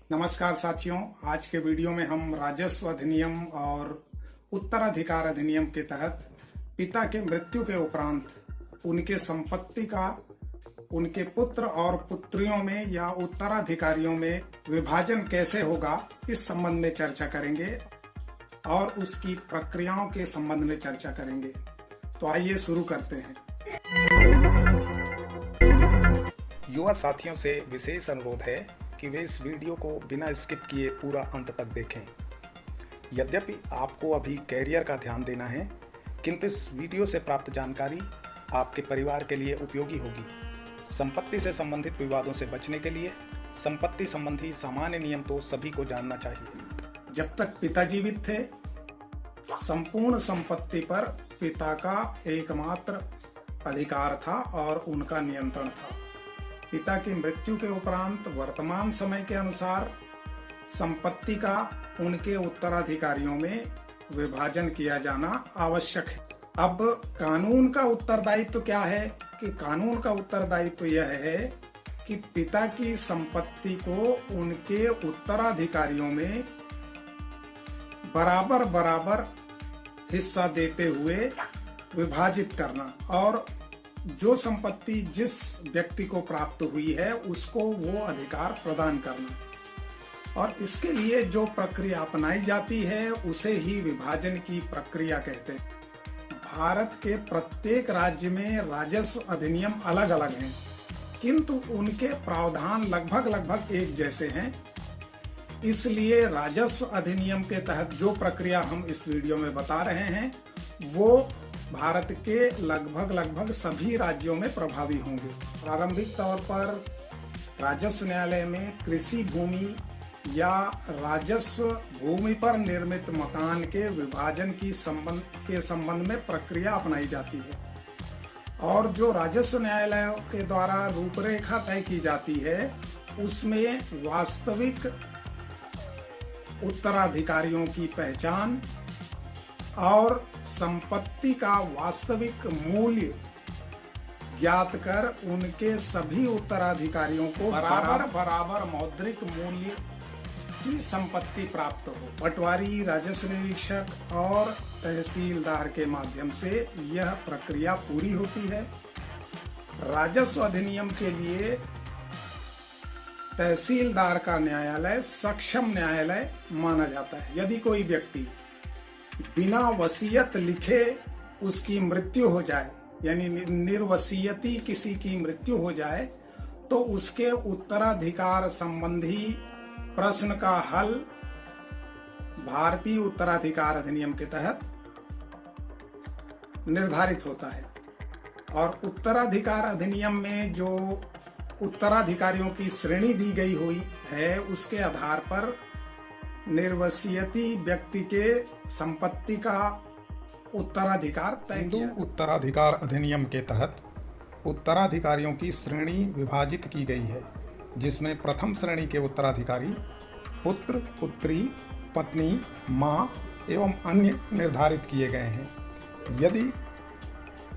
नमस्कार साथियों, आज के वीडियो में हम राजस्व अधिनियम और उत्तराधिकार अधिनियम के तहत पिता के मृत्यु के उपरांत उनके संपत्ति का उनके पुत्र और पुत्रियों में या उत्तराधिकारियों में विभाजन कैसे होगा इस संबंध में चर्चा करेंगे और उसकी प्रक्रियाओं के संबंध में चर्चा करेंगे। तो आइए शुरू करते हैं। युवा साथियों से विशेष अनुरोध है कि वे इस वीडियो को बिना स्किप किए पूरा अंत तक देखें। यद्यपि आपको अभी कैरियर का ध्यान देना है, किंतु इस वीडियो से प्राप्त जानकारी आपके परिवार के लिए उपयोगी होगी। संपत्ति से संबंधित विवादों से बचने के लिए संपत्ति संबंधी सामान्य नियम तो सभी को जानना चाहिए। जब तक पिता जीवित थे, संपूर्ण संपत्ति पर पिता का एकमात्र अधिकार था और उनका नियंत्रण था। पिता की मृत्यु के उपरांत वर्तमान समय के अनुसार संपत्ति का उनके उत्तराधिकारियों में विभाजन किया जाना आवश्यक है। अब कानून का उत्तरदायित्व क्या है कि कानून का उत्तरदायित्व यह है कि पिता की संपत्ति को उनके उत्तराधिकारियों में बराबर बराबर हिस्सा देते हुए विभाजित करना और जो संपत्ति जिस व्यक्ति को प्राप्त हुई है उसको वो अधिकार प्रदान करना। और इसके लिए जो प्रक्रिया अपनाई जाती है उसे ही विभाजन की प्रक्रिया कहते हैं। भारत के प्रत्येक राज्य में राजस्व अधिनियम अलग अलग हैं, किंतु उनके प्रावधान लगभग एक जैसे हैं। इसलिए राजस्व अधिनियम के तहत जो प्रक्रिया हम इस वीडियो में बता रहे हैं वो भारत के लगभग सभी राज्यों में प्रभावी होंगे। प्रारंभिक तौर पर राजस्व न्यायालय में कृषि भूमि या राजस्व भूमि पर निर्मित मकान के विभाजन की संबंध में प्रक्रिया अपनाई जाती है और जो राजस्व न्यायालयों के द्वारा रूपरेखा तय की जाती है उसमें वास्तविक उत्तराधिकारियों की पहचान और संपत्ति का वास्तविक मूल्य ज्ञात कर उनके सभी उत्तराधिकारियों को बराबर मौद्रिक मूल्य की संपत्ति प्राप्त हो। पटवारी, राजस्व निरीक्षक और तहसीलदार के माध्यम से यह प्रक्रिया पूरी होती है। राजस्व अधिनियम के लिए तहसीलदार का न्यायालय सक्षम न्यायालय माना जाता है। यदि कोई व्यक्ति बिना वसीयत लिखे उसकी मृत्यु हो जाए, यानी निर्वसीयती किसी की मृत्यु हो जाए, तो उसके उत्तराधिकार संबंधी प्रश्न का हल भारतीय उत्तराधिकार अधिनियम के तहत निर्धारित होता है। और उत्तराधिकार अधिनियम में जो उत्तराधिकारियों की श्रेणी दी गई हुई है उसके आधार पर निर्वसीयती व्यक्ति के संपत्ति का उत्तराधिकार तय किया। उत्तराधिकार अधिनियम के तहत उत्तराधिकारियों की श्रेणी विभाजित की गई है, जिसमें प्रथम श्रेणी के उत्तराधिकारी पुत्र, पुत्री, पत्नी, मां एवं अन्य निर्धारित किए गए हैं। यदि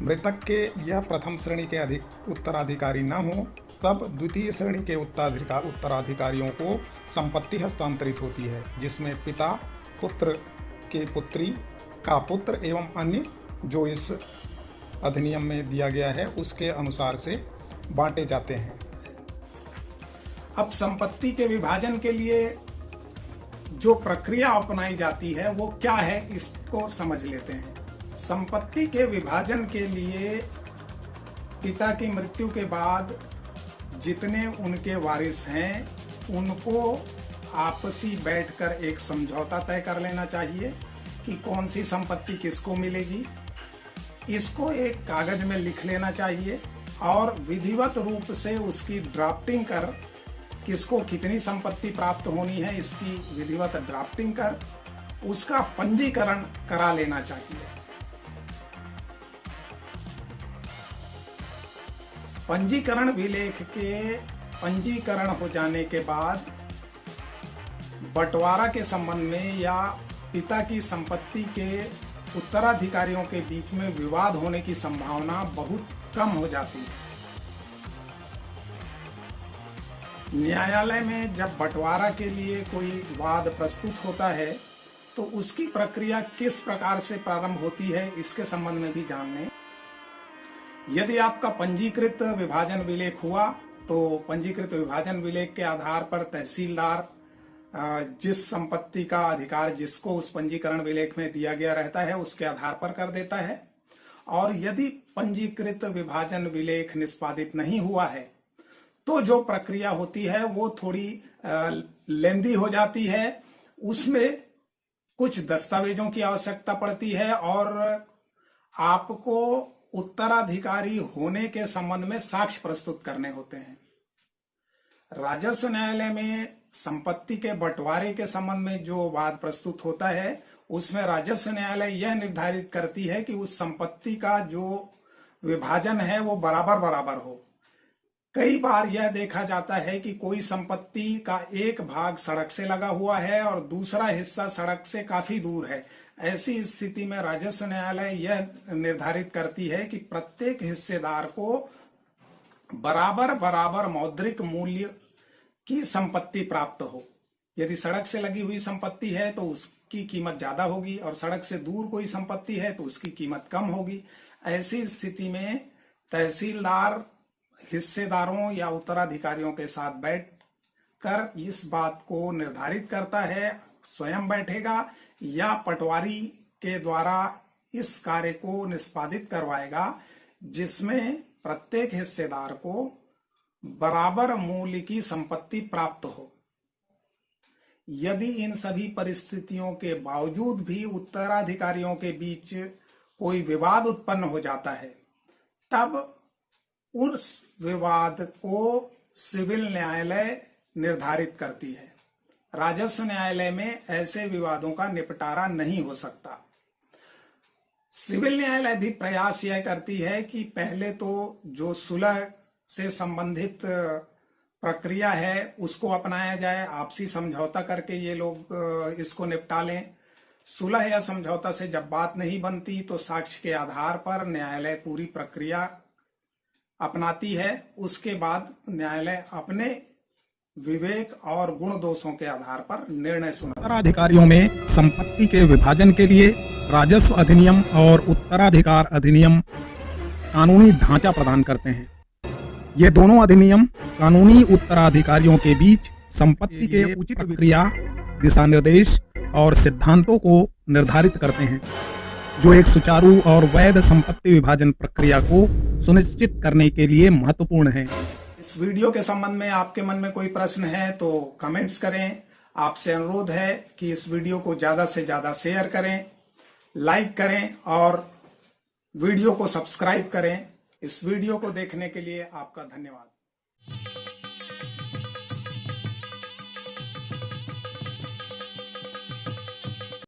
मृतक के यह प्रथम श्रेणी के अधिक उत्तराधिकारी न हो तब द्वितीय श्रेणी के उत्तराधिकारियों को संपत्ति हस्तांतरित होती है, जिसमें पिता, पुत्र के पुत्री का पुत्र एवं अन्य जो इस अधिनियम में दिया गया है उसके अनुसार से बांटे जाते हैं। अब संपत्ति के विभाजन के लिए जो प्रक्रिया अपनाई जाती है वो क्या है, इसको समझ लेते हैं। संपत्ति के विभाजन के लिए पिता की मृत्यु के बाद जितने उनके वारिस हैं उनको आपसी बैठकर एक समझौता तय कर लेना चाहिए कि कौन सी संपत्ति किसको मिलेगी। इसको एक कागज में लिख लेना चाहिए और विधिवत रूप से उसकी ड्राफ्टिंग कर किसको कितनी संपत्ति प्राप्त होनी है इसकी विधिवत ड्राफ्टिंग कर उसका पंजीकरण करा लेना चाहिए। पंजीकरण विलेख के पंजीकरण हो जाने के बाद बंटवारा के संबंध में या पिता की संपत्ति के उत्तराधिकारियों के बीच में विवाद होने की संभावना बहुत कम हो जाती है। न्यायालय में जब बंटवारा के लिए कोई वाद प्रस्तुत होता है तो उसकी प्रक्रिया किस प्रकार से प्रारंभ होती है, इसके संबंध में भी जान लें। यदि आपका पंजीकृत विभाजन विलेख हुआ तो पंजीकृत विभाजन विलेख के आधार पर तहसीलदार जिस संपत्ति का अधिकार जिसको उस पंजीकरण विलेख में दिया गया रहता है उसके आधार पर कर देता है। और यदि पंजीकृत विभाजन विलेख निष्पादित नहीं हुआ है तो जो प्रक्रिया होती है वो थोड़ी लेंदी हो जाती है। उसमें कुछ दस्तावेजों की आवश्यकता पड़ती है और आपको उत्तराधिकारी होने के संबंध में साक्ष्य प्रस्तुत करने होते हैं। राजस्व न्यायालय में संपत्ति के बंटवारे के संबंध में जो वाद प्रस्तुत होता है उसमें राजस्व न्यायालय यह निर्धारित करती है कि उस संपत्ति का जो विभाजन है वो बराबर बराबर हो। कई बार यह देखा जाता है कि कोई संपत्ति का एक भाग सड़क से लगा हुआ है और दूसरा हिस्सा सड़क से काफी दूर है। ऐसी स्थिति में राजस्व न्यायालय यह निर्धारित करती है कि प्रत्येक हिस्सेदार को बराबर बराबर मौद्रिक मूल्य की संपत्ति प्राप्त हो। यदि सड़क से लगी हुई संपत्ति है तो उसकी कीमत ज्यादा होगी और सड़क से दूर कोई संपत्ति है तो उसकी कीमत कम होगी। ऐसी स्थिति में तहसीलदार हिस्सेदारों या उत्तराधिकारियों के साथ बैठकर इस बात को निर्धारित करता है, स्वयं बैठेगा या पटवारी के द्वारा इस कार्य को निष्पादित करवाएगा, जिसमें प्रत्येक हिस्सेदार को बराबर मूल्य की संपत्ति प्राप्त हो। यदि इन सभी परिस्थितियों के बावजूद भी उत्तराधिकारियों के बीच कोई विवाद उत्पन्न हो जाता है तब उस विवाद को सिविल न्यायालय निर्धारित करती है। राजस्व न्यायालय में ऐसे विवादों का निपटारा नहीं हो सकता। सिविल न्यायालय भी प्रयास यह करती है कि पहले तो जो सुलह से संबंधित प्रक्रिया है उसको अपनाया जाए, आपसी समझौता करके ये लोग इसको निपटा लें। सुलह या समझौता से जब बात नहीं बनती तो साक्ष्य के आधार पर न्यायालय पूरी प्रक्रिया अपनाती है। उसके बाद न्यायालय अपने विवेक और गुण दोषों के आधार पर निर्णय सुनाता है। उत्तराधिकारियों में संपत्ति के विभाजन के लिए राजस्व अधिनियम और उत्तराधिकार अधिनियम कानूनी ढांचा प्रदान करते हैं। ये दोनों अधिनियम कानूनी उत्तराधिकारियों के बीच संपत्ति के उचित प्रक्रिया, दिशा निर्देश और सिद्धांतों को निर्धारित करते हैं, जो एक सुचारू और वैध संपत्ति विभाजन प्रक्रिया को सुनिश्चित करने के लिए महत्वपूर्ण है। इस वीडियो के संबंध में आपके मन में कोई प्रश्न है तो कमेंट्स करें। आपसे अनुरोध है कि इस वीडियो को ज्यादा से ज्यादा शेयर करें, लाइक करें और वीडियो को सब्सक्राइब करें। इस वीडियो को देखने के लिए आपका धन्यवाद।